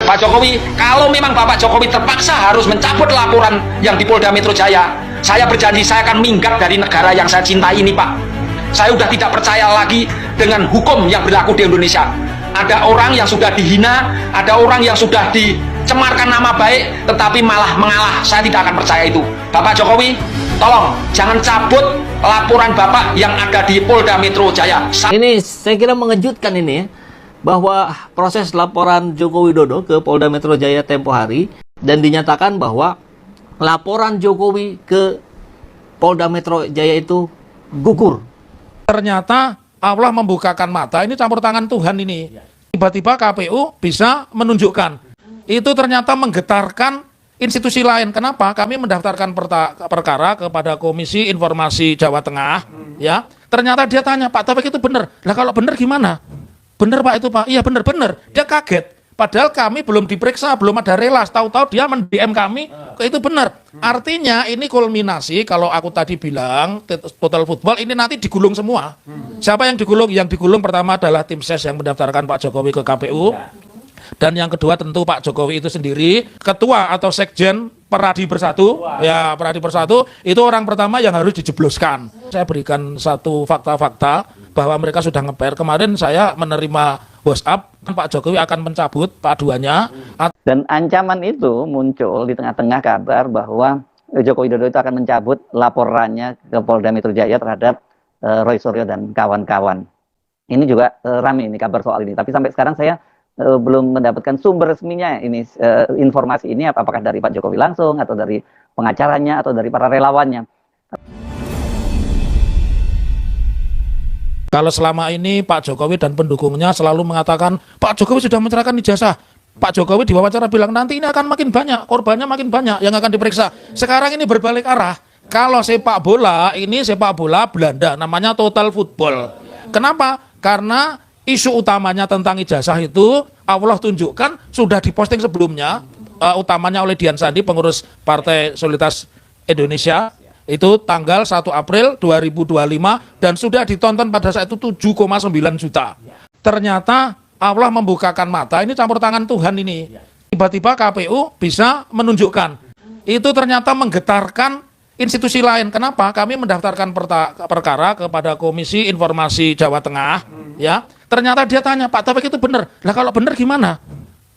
Pak Jokowi, kalau memang Bapak Jokowi terpaksa harus mencabut laporan yang di Polda Metro Jaya, saya berjanji saya akan minggat dari negara yang saya cintai ini, Pak. Saya sudah tidak percaya lagi dengan hukum yang berlaku di Indonesia. Ada orang yang sudah dihina, ada orang yang sudah dicemarkan nama baik, tetapi malah mengalah. Saya tidak akan percaya itu. Bapak Jokowi, tolong jangan cabut laporan Bapak yang ada di Polda Metro Jaya. Ini saya kira mengejutkan ini ya, bahwa proses laporan Joko Widodo ke Polda Metro Jaya tempo hari dan dinyatakan bahwa laporan Jokowi ke Polda Metro Jaya itu gugur. Ternyata Allah membukakan mata, ini campur tangan Tuhan ini. Tiba-tiba KPU bisa menunjukkan. Itu ternyata menggetarkan institusi lain. Kenapa? Kami mendaftarkan perkara kepada Komisi Informasi Jawa Tengah. Ya, ternyata dia tanya, Pak Taufik itu benar. Lah kalau benar gimana? Benar Pak itu Pak? Iya benar-benar. Dia kaget. Padahal kami belum diperiksa, belum ada relas. Tahu-tahu dia mend-DM kami, itu benar. Artinya ini kulminasi, kalau aku tadi bilang, total football ini nanti digulung semua. Siapa yang digulung? Yang digulung pertama adalah tim ses yang mendaftarkan Pak Jokowi ke KPU. Dan yang kedua tentu Pak Jokowi itu sendiri, ketua atau sekjen Peradi Bersatu, ya Peradi Bersatu, itu orang pertama yang harus dijebloskan. Saya berikan satu fakta-fakta bahwa mereka sudah ngeper. Kemarin saya menerima WhatsApp, Pak Jokowi akan mencabut paduannya. Dan ancaman itu muncul di tengah-tengah kabar bahwa Joko Widodo itu akan mencabut laporannya ke Polda Metro Jaya terhadap Roy Suryo dan kawan-kawan. Ini juga rame ini kabar soal ini. Tapi sampai sekarang saya belum mendapatkan sumber resminya ini informasi ini, apakah dari Pak Jokowi langsung atau dari pengacaranya atau dari para relawannya. Kalau selama ini Pak Jokowi dan pendukungnya selalu mengatakan Pak Jokowi sudah menyerahkan ijazah, Pak Jokowi di wawancara bilang nanti ini akan makin banyak, korbannya makin banyak yang akan diperiksa. Sekarang ini berbalik arah. Kalau sepak bola, ini sepak bola Belanda, namanya total football. Kenapa? Karena isu utamanya tentang ijazah itu Allah tunjukkan sudah diposting sebelumnya, utamanya oleh Dian Sandi, pengurus Partai Solidaritas Indonesia, itu tanggal 1 April 2025 dan sudah ditonton pada saat itu 7,9 juta. Ternyata Allah membukakan mata, ini campur tangan Tuhan ini. Tiba-tiba KPU bisa menunjukkan. Itu ternyata menggetarkan institusi lain. Kenapa? Kami mendaftarkan perkara kepada Komisi Informasi Jawa Tengah, ya. Ternyata dia tanya, Pak Taufik itu benar. Lah kalau benar gimana?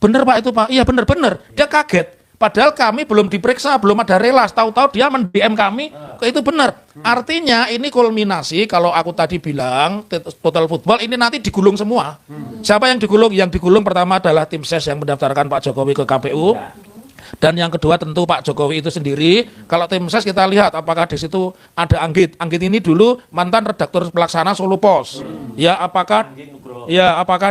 Benar Pak itu Pak? Iya benar-benar. Dia kaget. Padahal kami belum diperiksa, belum ada relas. Tahu-tahu dia mend-DM kami, itu benar. Artinya ini kulminasi, kalau aku tadi bilang, total football ini nanti digulung semua. Siapa yang digulung? Yang digulung pertama adalah tim ses yang mendaftarkan Pak Jokowi ke KPU. Dan yang kedua tentu Pak Jokowi itu sendiri. Kalau tim ses kita lihat apakah di situ ada Anggit. Anggit ini dulu mantan redaktur pelaksana Solo Pos. Ya apakah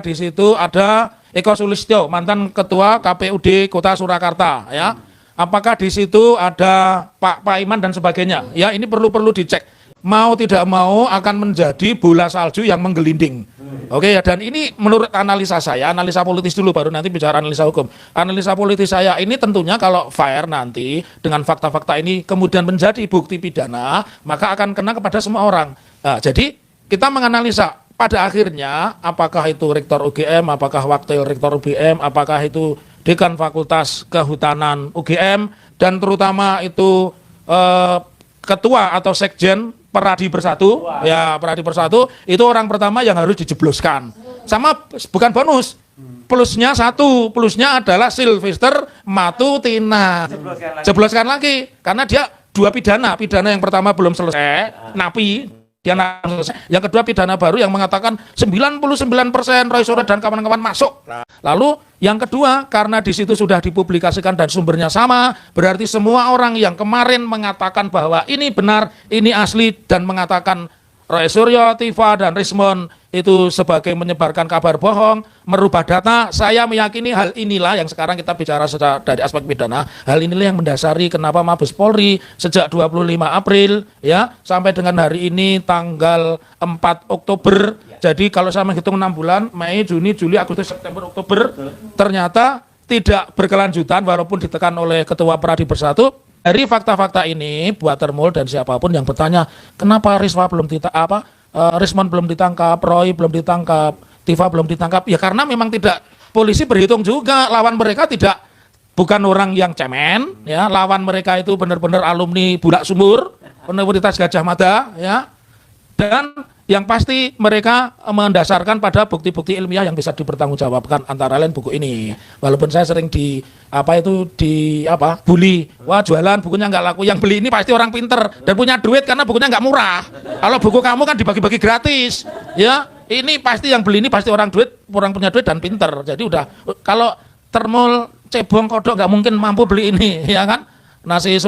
di situ ada Eko Sulistyo, mantan ketua KPUD Kota Surakarta, ya. Apakah di situ ada Pak Iman dan sebagainya? Ya, ini perlu dicek. Mau tidak mau akan menjadi bola salju yang menggelinding. Oke ya, dan ini menurut analisa saya, analisa politis dulu baru nanti bicara analisa hukum. Analisa politis saya ini tentunya kalau fair nanti dengan fakta-fakta ini kemudian menjadi bukti pidana, maka akan kena kepada semua orang. Nah, jadi kita menganalisa pada akhirnya apakah itu rektor UGM, apakah wakil rektor UGM, apakah itu dekan Fakultas Kehutanan UGM, dan terutama itu ketua atau sekjen Peradi Bersatu, ya Peradi Bersatu, itu orang pertama yang harus dijebloskan. Sama bukan bonus, plusnya satu, plusnya adalah Sylvester Matutina. Jebloskan lagi, karena dia dua pidana yang pertama belum selesai, napi. Yang kedua pidana baru yang mengatakan 99% Roy Suryo dan kawan-kawan masuk. Lalu yang kedua karena di situ sudah dipublikasikan dan sumbernya sama, berarti semua orang yang kemarin mengatakan bahwa ini benar, ini asli dan mengatakan Roy Suryo, Tifa dan Rismon itu sebagai menyebarkan kabar bohong, merubah data, saya meyakini hal inilah yang sekarang kita bicara dari aspek pidana, hal inilah yang mendasari kenapa Mabes Polri sejak 25 April ya sampai dengan hari ini tanggal 4 Oktober, jadi kalau saya menghitung 6 bulan, Mei, Juni, Juli, Agustus, September, Oktober, ternyata tidak berkelanjutan walaupun ditekan oleh Ketua Peradi Bersatu. Dari fakta-fakta ini, buat Termul dan siapapun yang bertanya, kenapa Rismon belum ditangkap, Roy belum ditangkap, Tifa belum ditangkap? Ya karena memang tidak polisi berhitung juga lawan mereka bukan orang yang cemen, ya, lawan mereka itu benar-benar alumni Bulak Sumur, Universitas Gadjah Mada, ya, dan yang pasti mereka mendasarkan pada bukti-bukti ilmiah yang bisa dipertanggungjawabkan, antara lain buku ini. Walaupun saya sering bully, wah jualan bukunya nggak laku, yang beli ini pasti orang pinter dan punya duit karena bukunya nggak murah. Kalau buku kamu kan dibagi-bagi gratis, ya, ini pasti yang beli ini pasti orang punya duit dan pinter. Jadi udah, kalau termul cebong kodok nggak mungkin mampu beli ini, ya kan? Nasi 10.000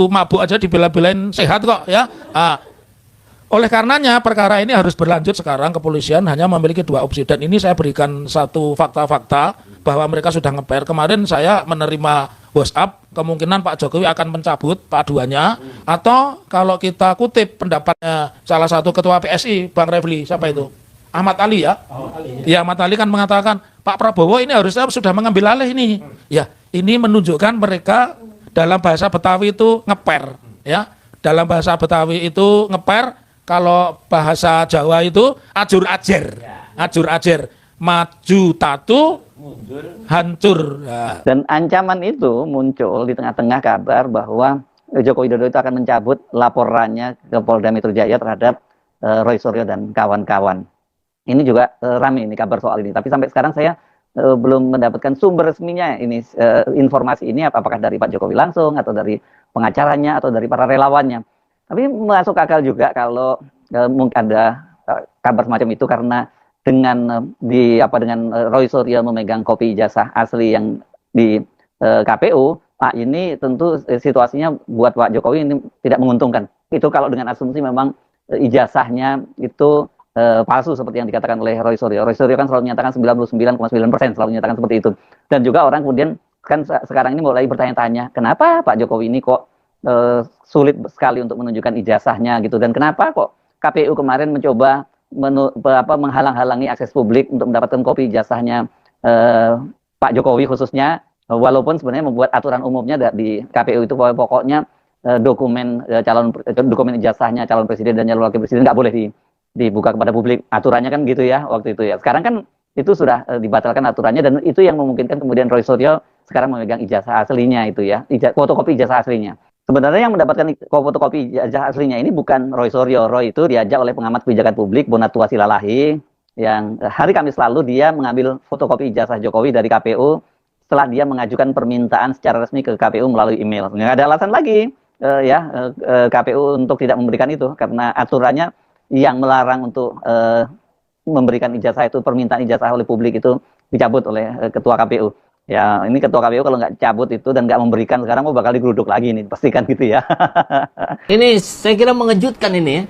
mabuk aja dibela-belain sehat kok, ya. Oleh karenanya perkara ini harus berlanjut. Sekarang kepolisian hanya memiliki 2 opsi, dan ini saya berikan satu fakta-fakta bahwa mereka sudah ngeper. Kemarin saya menerima WhatsApp, kemungkinan Pak Jokowi akan mencabut P2-nya, atau kalau kita kutip pendapatnya salah satu ketua PSI, Bang Refli, siapa itu? Ahmad Ali, ya? Ya, Ahmad Ali kan mengatakan Pak Prabowo ini harusnya sudah mengambil alih ini. Ya, ini menunjukkan mereka dalam bahasa Betawi itu ngeper, ya. Dalam bahasa Betawi itu ngeper. Kalau bahasa Jawa itu ajur ajer, maju tatu, hancur. Ya. Dan ancaman itu muncul di tengah-tengah kabar bahwa Joko Widodo itu akan mencabut laporannya ke Polda Metro Jaya terhadap Roy Suryo dan kawan-kawan. Ini juga ramai ini kabar soal ini. Tapi sampai sekarang saya belum mendapatkan sumber resminya ini, informasi ini apakah dari Pak Jokowi langsung atau dari pengacaranya atau dari para relawannya. Tapi masuk akal juga kalau mungkin ada kabar semacam itu, karena dengan Roy Suryo memegang kopi ijazah asli yang di KPU, Pak, ini tentu situasinya buat Pak Jokowi ini tidak menguntungkan. Itu kalau dengan asumsi memang ijazahnya itu palsu seperti yang dikatakan oleh Roy Suryo. Roy Suryo kan selalu menyatakan 99,9%, selalu menyatakan seperti itu. Dan juga orang kemudian kan sekarang ini mulai bertanya-tanya, kenapa Pak Jokowi ini kok sulit sekali untuk menunjukkan ijazahnya gitu, dan kenapa kok KPU kemarin mencoba menghalang-halangi akses publik untuk mendapatkan kopi ijazahnya Pak Jokowi khususnya, walaupun sebenarnya membuat aturan umumnya di KPU itu bahwa pokoknya dokumen ijazahnya calon presiden dan calon wakil presiden nggak boleh dibuka kepada publik, aturannya kan gitu ya waktu itu ya. Sekarang kan itu sudah dibatalkan aturannya, dan itu yang memungkinkan kemudian Roy Suryo sekarang memegang ijazah aslinya itu ya, fotokopi ijazah aslinya. Sebenarnya yang mendapatkan fotokopi ijazah aslinya ini bukan Roy Suryo. Roy itu diajak oleh pengamat kebijakan publik Bonatua Silalahi, yang hari Kamis lalu dia mengambil fotokopi ijazah Jokowi dari KPU setelah dia mengajukan permintaan secara resmi ke KPU melalui email. Nggak ada alasan lagi KPU untuk tidak memberikan itu, karena aturannya yang melarang untuk memberikan ijazah itu, permintaan ijazah oleh publik itu dicabut oleh ketua KPU. Ya, ini ketua KPU kalau nggak cabut itu dan nggak memberikan, sekarang bakal digeruduk lagi nih, pastikan gitu ya. Ini saya kira mengejutkan ini ya,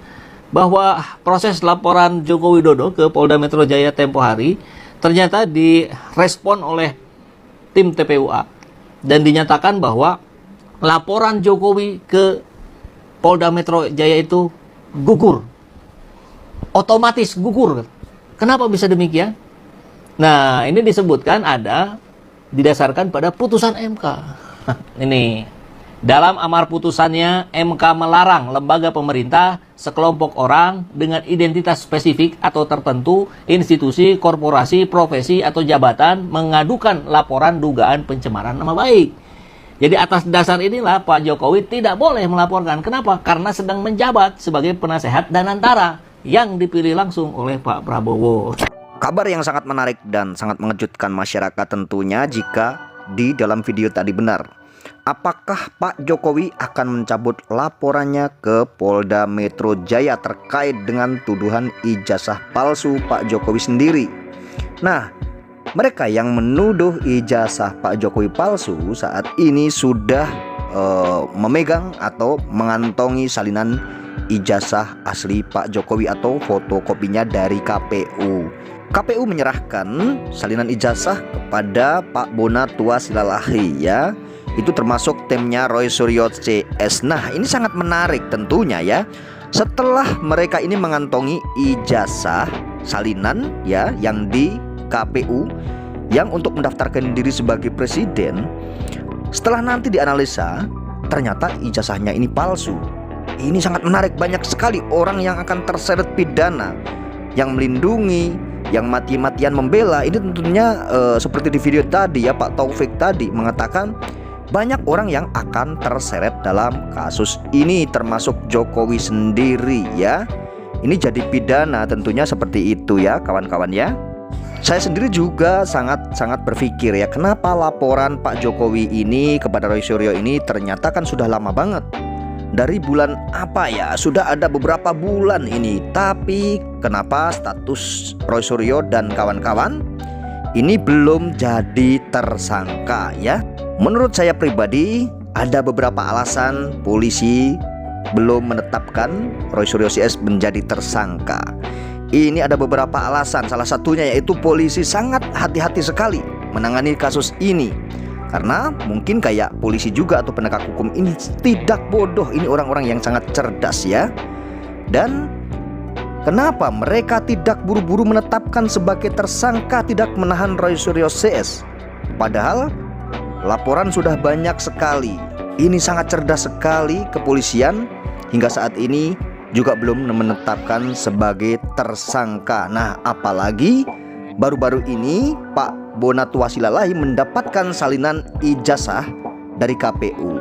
bahwa proses laporan Joko Widodo ke Polda Metro Jaya tempo hari ternyata direspon oleh tim TPUA dan dinyatakan bahwa laporan Jokowi ke Polda Metro Jaya itu gugur. Otomatis gugur. Kenapa bisa demikian? Nah, ini disebutkan didasarkan pada putusan MK. Ini, dalam amar putusannya, MK melarang lembaga pemerintah, sekelompok orang dengan identitas spesifik atau tertentu, institusi, korporasi, profesi, atau jabatan mengadukan laporan dugaan pencemaran nama baik. Jadi atas dasar inilah Pak Jokowi tidak boleh melaporkan. Kenapa? Karena sedang menjabat sebagai penasehat dan antara yang dipilih langsung oleh Pak Prabowo. Kabar yang sangat menarik dan sangat mengejutkan masyarakat tentunya jika di dalam video tadi benar. Apakah Pak Jokowi akan mencabut laporannya ke Polda Metro Jaya terkait dengan tuduhan ijazah palsu Pak Jokowi sendiri? Nah, mereka yang menuduh ijazah Pak Jokowi palsu saat ini sudah memegang atau mengantongi salinan ijazah asli Pak Jokowi atau fotokopinya dari KPU. KPU menyerahkan salinan ijazah kepada Pak Bonatua Silalahi ya. Itu termasuk timnya Roy Suryo CS. Nah, ini sangat menarik tentunya ya. Setelah mereka ini mengantongi ijazah salinan ya yang di KPU yang untuk mendaftarkan diri sebagai presiden, setelah nanti dianalisa ternyata ijazahnya ini palsu. Ini sangat menarik, banyak sekali orang yang akan terseret pidana yang melindungi yang mati-matian membela. Ini tentunya seperti di video tadi ya, Pak Taufik tadi mengatakan banyak orang yang akan terseret dalam kasus ini, termasuk Jokowi sendiri ya. Ini jadi pidana tentunya seperti itu ya kawan-kawan ya. Saya sendiri juga sangat berpikir ya, kenapa laporan Pak Jokowi ini kepada Roy Suryo ini ternyata kan sudah lama banget. Dari bulan apa ya, sudah ada beberapa bulan ini. Tapi kenapa status Roy Suryo dan kawan-kawan ini belum jadi tersangka ya? Menurut saya pribadi ada beberapa alasan polisi belum menetapkan Roy Suryo CS menjadi tersangka. Ini ada beberapa alasan, salah satunya yaitu polisi sangat hati-hati sekali menangani kasus ini. Karena mungkin kayak polisi juga atau penegak hukum ini tidak bodoh, ini orang-orang yang sangat cerdas ya. Dan kenapa mereka tidak buru-buru menetapkan sebagai tersangka, tidak menahan Roy Suryo CS? Padahal laporan sudah banyak sekali. Ini sangat cerdas sekali kepolisian, hingga saat ini juga belum menetapkan sebagai tersangka. Nah, apalagi baru-baru ini Pak Bonatua Silalahi mendapatkan salinan ijazah dari KPU.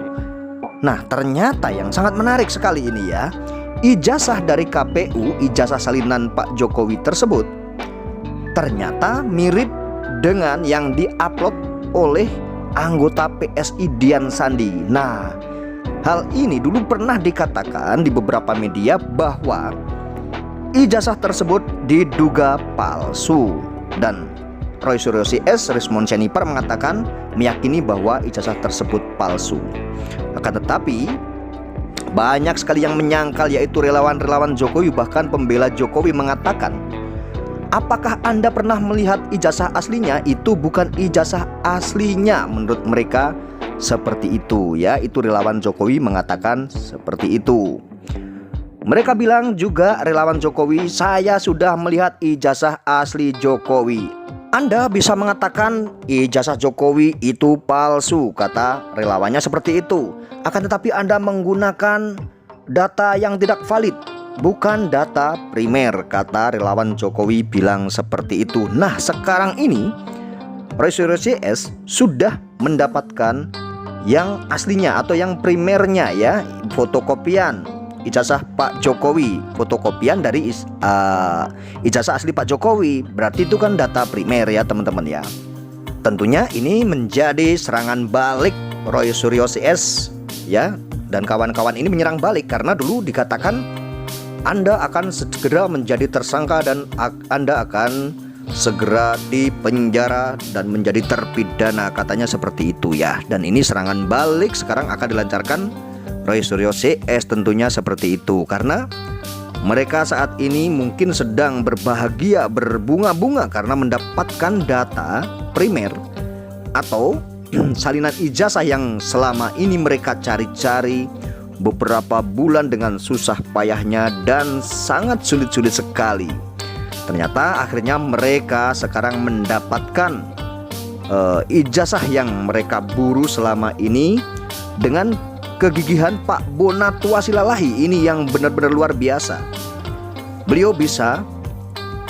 Nah, ternyata yang sangat menarik sekali ini ya, ijazah dari KPU, ijazah salinan Pak Jokowi tersebut ternyata mirip dengan yang diupload oleh anggota PSI Dian Sandi. Nah, hal ini dulu pernah dikatakan di beberapa media bahwa ijazah tersebut diduga palsu, dan Roy Suryo CS, Rismond Syahipar mengatakan meyakini bahwa ijazah tersebut palsu. Akan tetapi banyak sekali yang menyangkal, yaitu relawan-relawan Jokowi, bahkan pembela Jokowi mengatakan, apakah Anda pernah melihat ijazah aslinya? Itu bukan ijazah aslinya. Menurut mereka seperti itu ya. Itu relawan Jokowi mengatakan seperti itu. Mereka bilang juga, relawan Jokowi, saya sudah melihat ijazah asli Jokowi. Anda bisa mengatakan ijazah Jokowi itu palsu, kata relawannya seperti itu. Akan tetapi Anda menggunakan data yang tidak valid, bukan data primer, kata relawan Jokowi bilang seperti itu. Nah, sekarang ini Roy Suryo CS sudah mendapatkan yang aslinya atau yang primernya ya, fotokopian ijazah Pak Jokowi, fotokopian dari ijazah asli Pak Jokowi. Berarti itu kan data primer ya teman-teman ya. Tentunya ini menjadi serangan balik Roy Suryo CS ya, dan kawan-kawan ini menyerang balik karena dulu dikatakan Anda akan segera menjadi tersangka dan Anda akan segera dipenjara dan menjadi terpidana, katanya seperti itu ya. Dan ini serangan balik sekarang akan dilancarkan Roy Suryo CS tentunya seperti itu, karena mereka saat ini mungkin sedang berbahagia, berbunga-bunga karena mendapatkan data primer atau salinan ijazah yang selama ini mereka cari-cari beberapa bulan dengan susah payahnya dan sangat sulit-sulit sekali. Ternyata akhirnya mereka sekarang mendapatkan ijazah yang mereka buru selama ini dengan kegigihan Pak Bonatua Silalahi ini yang benar-benar luar biasa. Beliau bisa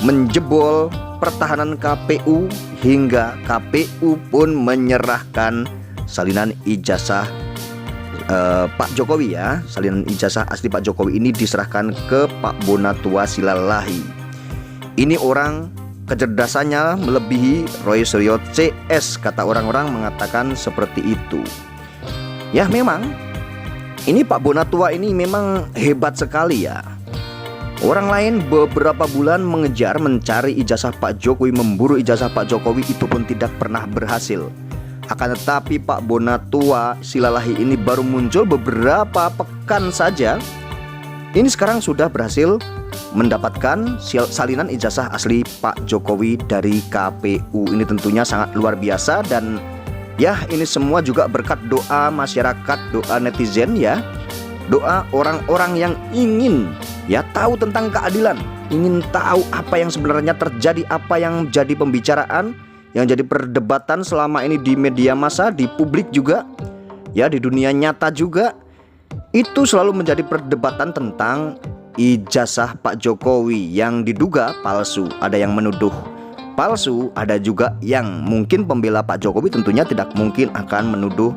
menjebol pertahanan KPU hingga KPU pun menyerahkan salinan ijazah Pak Jokowi ya. Salinan ijazah asli Pak Jokowi ini diserahkan ke Pak Bonatua Silalahi. Ini orang kecerdasannya melebihi Roy Suryo CS, kata orang-orang mengatakan seperti itu. Ya memang ini Pak Bonatua ini memang hebat sekali ya. Orang lain beberapa bulan mengejar mencari ijazah Pak Jokowi, memburu ijazah Pak Jokowi, itu pun tidak pernah berhasil. Akan tetapi Pak Bonatua Silalahi ini baru muncul beberapa pekan saja, ini sekarang sudah berhasil mendapatkan salinan ijazah asli Pak Jokowi dari KPU. Ini tentunya sangat luar biasa, dan ya ini semua juga berkat doa masyarakat, doa netizen ya, doa orang-orang yang ingin ya tahu tentang keadilan, ingin tahu apa yang sebenarnya terjadi, apa yang jadi pembicaraan, yang jadi perdebatan selama ini di media massa, di publik juga ya, di dunia nyata juga. Itu selalu menjadi perdebatan tentang ijazah Pak Jokowi yang diduga palsu. Ada yang menuduh palsu, ada juga yang mungkin pembela Pak Jokowi tentunya tidak mungkin akan menuduh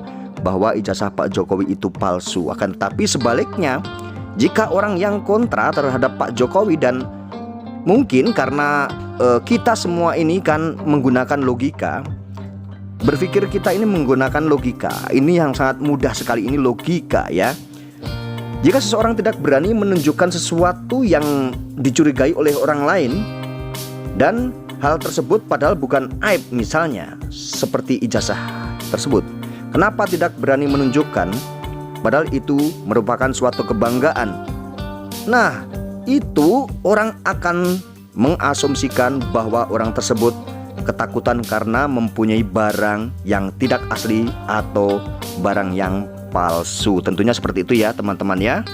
bahwa ijazah Pak Jokowi itu palsu. Akan tetapi sebaliknya, jika orang yang kontra terhadap Pak Jokowi, dan mungkin karena kita semua ini kan menggunakan logika, berpikir kita ini menggunakan logika, ini yang sangat mudah sekali, ini logika ya. Jika seseorang tidak berani menunjukkan sesuatu yang dicurigai oleh orang lain, dan hal tersebut padahal bukan aib, misalnya seperti ijazah tersebut, kenapa tidak berani menunjukkan padahal itu merupakan suatu kebanggaan? Nah, itu orang akan mengasumsikan bahwa orang tersebut ketakutan karena mempunyai barang yang tidak asli atau barang yang palsu. Tentunya seperti itu ya teman-teman ya.